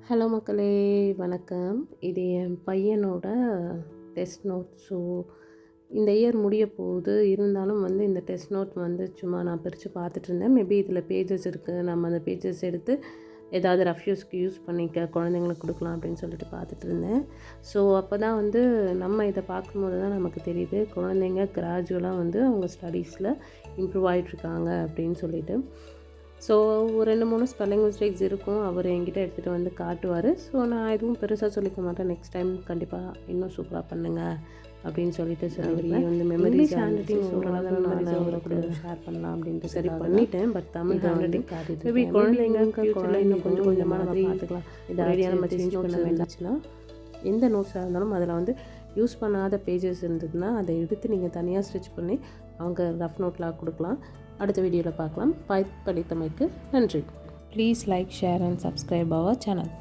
Hello மக்களே, வணக்கம். இது என் பையனோட டெஸ்ட் நோட். ஸோ இந்த இயர் முடிய போகுது. இருந்தாலும் இந்த டெஸ்ட் நோட் சும்மா நான் பிரித்து பார்த்துட்டு இருந்தேன். மேபி இதில் பேஜஸ் இருக்குது, நம்ம அந்த பேஜஸ் எடுத்து ஏதாவது ரஃப் யூஸ்க்கு யூஸ் பண்ணிக்க குழந்தைங்களுக்கு கொடுக்கலாம் அப்படின்னு சொல்லிட்டு பார்த்துட்டு இருந்தேன். ஸோ அப்போ தான் நம்ம இதை பார்க்கும்போது தான் நமக்கு தெரியுது குழந்தைங்க கிராஜுவலாக அவங்க ஸ்டடீஸில் இம்ப்ரூவ் ஆகிட்ருக்காங்க அப்படின்னு சொல்லிட்டு. ஸோ ஒரு 2-3 ஸ்பெல்லிங் மிஸ்டேக்ஸ் இருக்கும். அவர் என்கிட்ட எடுத்துகிட்டு காட்டுவார். ஸோ நான் எதுவும் பெருசாக சொல்லிக்க மாட்டேன். நெக்ஸ்ட் டைம் கண்டிப்பாக இன்னும் சூப்பராக பண்ணுங்கள் அப்படின்னு சொல்லிட்டு சொல்லுவேன். மெமரிஸ் ஹேண்ட்ரைட்டிங் நான் அவருக்கு ஷேர் பண்ணலாம் அப்படின்ட்டு சரி பண்ணிட்டேன். பட் தமிழ் ஹேண்ட்ரைட்டிங் மேபி குழந்தைங்க இன்னும் கொஞ்சம் கொஞ்சமாக நம்ம பார்த்துக்கலாம். இது ஐடியா நம்ம சேஞ்ச் பண்ண வேண்டாச்சுன்னா எந்த நோட்ஸாக இருந்தாலும் அதில் யூஸ் பண்ணாத பேஜஸ் இருந்ததுன்னா அதை எடுத்து நீங்கள் தனியாக ஸ்டிச் பண்ணி அவங்க ரஃப் நோட்டில் கொடுக்கலாம். அடுத்த வீடியோவில் பார்க்கலாம். படித்தமைக்கு நன்றி. Please like, share and subscribe our channel.